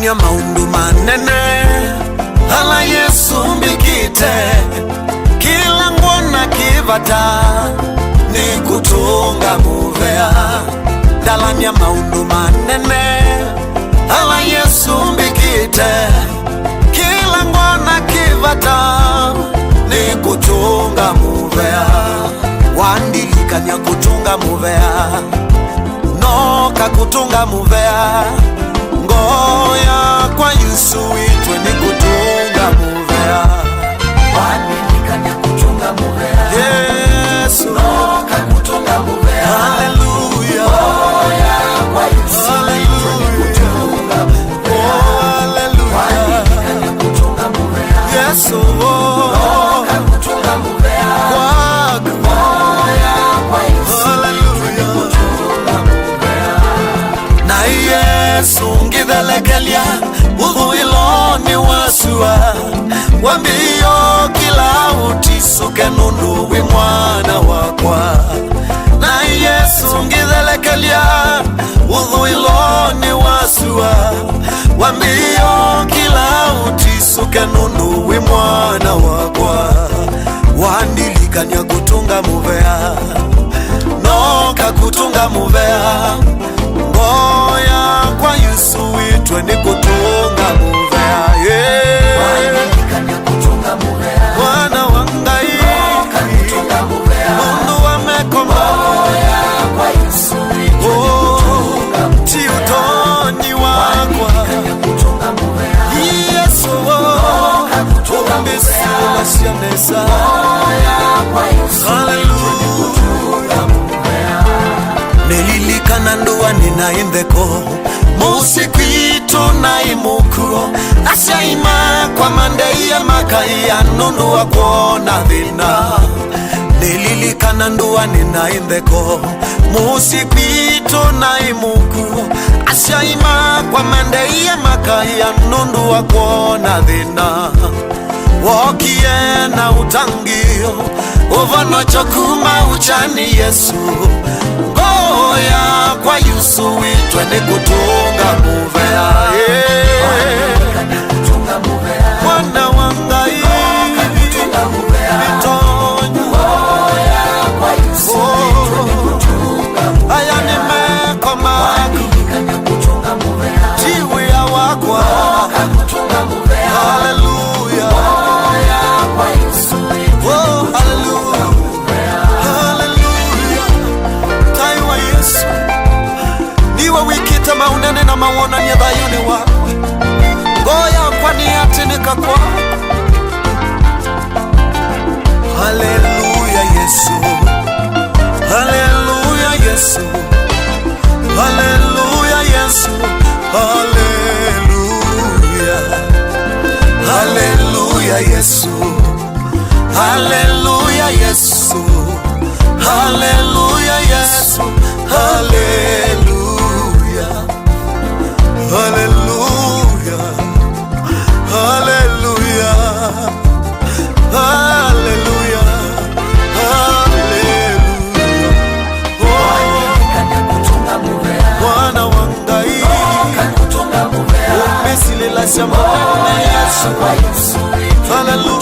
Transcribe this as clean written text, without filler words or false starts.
dalania maundu manene ala Yesu mbikite kila ngona kivata ni kutunga muvea dalania maundu manene ala Yesu mbikite kila ngona kivata ni kutunga muvea wandilikanya kutunga muvea noka kutunga muvea ngoya kwa Yesu itwe ni kutunga muvea wandilikanya kutunga muvea Yesu noka kutunga muvea haleluya ngoya kwa Yesu itwe ni kutunga muvea haleluya wandilikanya kutunga muvea Yesu noka kutunga muvea ngoya kwa Yesu haleluya na Yesu ngidhelekelia udhuiloni wasua wambio kila utisuke nundu wi mwana wakwa na Yesu ngidhelekelia udhuiloni wasua wambio kila utisuke nundu wi mwana wakwa wandilikanya kutunga muvea noka kutunga muvea ngoya kwa Yesu itwe ni kutunga muvea wandilikanya kutunga muvea wana wangai noka kutunga muvea mundu wamekoma ngoya kwa Yesu itwe ni kutunga muvea tiutoni wakwa wandilikanya kutunga muvea Yesu noka kutunga muvea siamesa ngoya kwa Yesu itwe ni kutunga muvea nelilikana nduwa ninaindeko musikwito na imukuro asyaima kwa mandeiya makaiya nundu wa kuona thina nelilikana nduwa ninaindeko musikwito na imukuro asyaima kwa mandeiya makaiya nundu wa kuona thina wokie na utangio uvono chokuma uchani Yesu ngoya kwa Yesu itwe ni kutunga muvea mwana wangai mitonyo aya nimekomako jiwe ya wakwa haleluya oh haleluya haleluya taiwa Yesu niwe wikita maunene na mawona ni dhayuni wakwe ngoya kwa ni atinika kwa haleluya Yesu haleluya Yesu haleluya Yesu haleluya haleluya Yesu haleluya Yesu haleluya Yesu haleluya haleluya haleluya haleluya Bwana wangai umesilela shamba na Yesu haleluya